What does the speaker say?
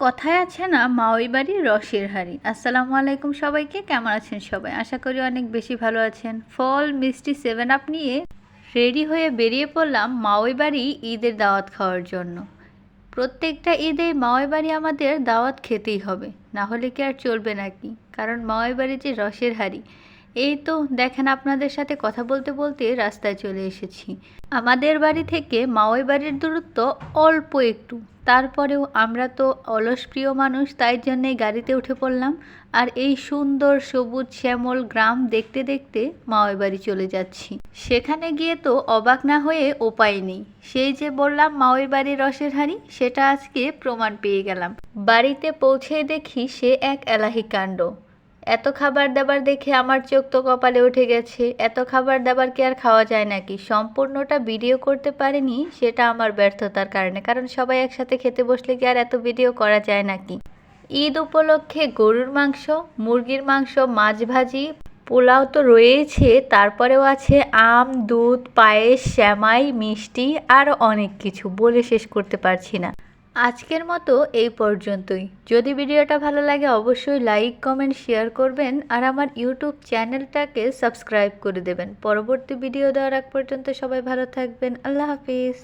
কথায় আছে না, মাওই বাড়ি রসের হাঁড়ি। আসসালামু আলাইকুম সবাইকে, কেমন আছেন সবাই? আশা করি অনেক বেশি ভালো আছেন। ফল মিষ্টি 7 আপ নিয়ে রেডি হয়ে বেরিয়ে পড়লাম মাওই বাড়ি ঈদের দাওয়াত খাওয়ার জন্য। প্রত্যেকটা ঈদে মাওই বাড়ি আমাদের দাওয়াত খেতেই হবে, না হলে কি আর চলবে নাকি? কারণ মাওই বাড়ি যে রসের হাঁড়ি, এই তো দেখেন আপনাদের সাথে কথা বলতে বলতে রাস্তায় চলে এসেছি। আমাদের বাড়ি থেকে মাওই বাড়ির দূরত্ব অল্প একটু, তারপরেও আমরা তো অলস প্রিয় মানুষ, তাই জন্যেই গাড়িতে উঠে পড়লাম। আর এই সুন্দর সবুজ শ্যামল গ্রাম দেখতে দেখতে মাওই বাড়ি চলে যাচ্ছি। সেখানে গিয়ে তো অবাক না হয়ে উপায় নেই। সেই যে বললাম মাওই বাড়ির রসের হাঁড়ি, সেটা আজকে প্রমাণ পেয়ে গেলাম। বাড়িতে পৌঁছে দেখি সে এক এলাহি কাণ্ড। এত খাবার দাবার দেখে আমার চোখ তো কপালে উঠে গেছে। এত খাবার দাবার কি আর খাওয়া যায় নাকি? সম্পূর্ণটা ভিডিও করতে পারিনি, সেটা আমার ব্যর্থতার কারণে, কারণ সবাই একসাথে খেতে বসলে কি আর এত ভিডিও করা যায় নাকি? ঈদ উপলক্ষে গরুর মাংস, মুরগির মাংস, মাছ ভাজি, পোলাও তো রয়েছে, তারপরেও আছে আম, দুধ, পায়েস, সেমাই, মিষ্টি আর অনেক কিছু, বলে শেষ করতে পারছি না। আজকের মতো এই পর্যন্তই। যদি ভিডিওটা ভালো লাগে অবশ্যই লাইক, কমেন্ট, শেয়ার করবেন আর আমার ইউটিউব চ্যানেলটাকে সাবস্ক্রাইব করে দেবেন। পরবর্তী ভিডিও দেওয়ার আগ পর্যন্ত সবাই ভালো থাকবেন। আল্লাহ হাফিজ।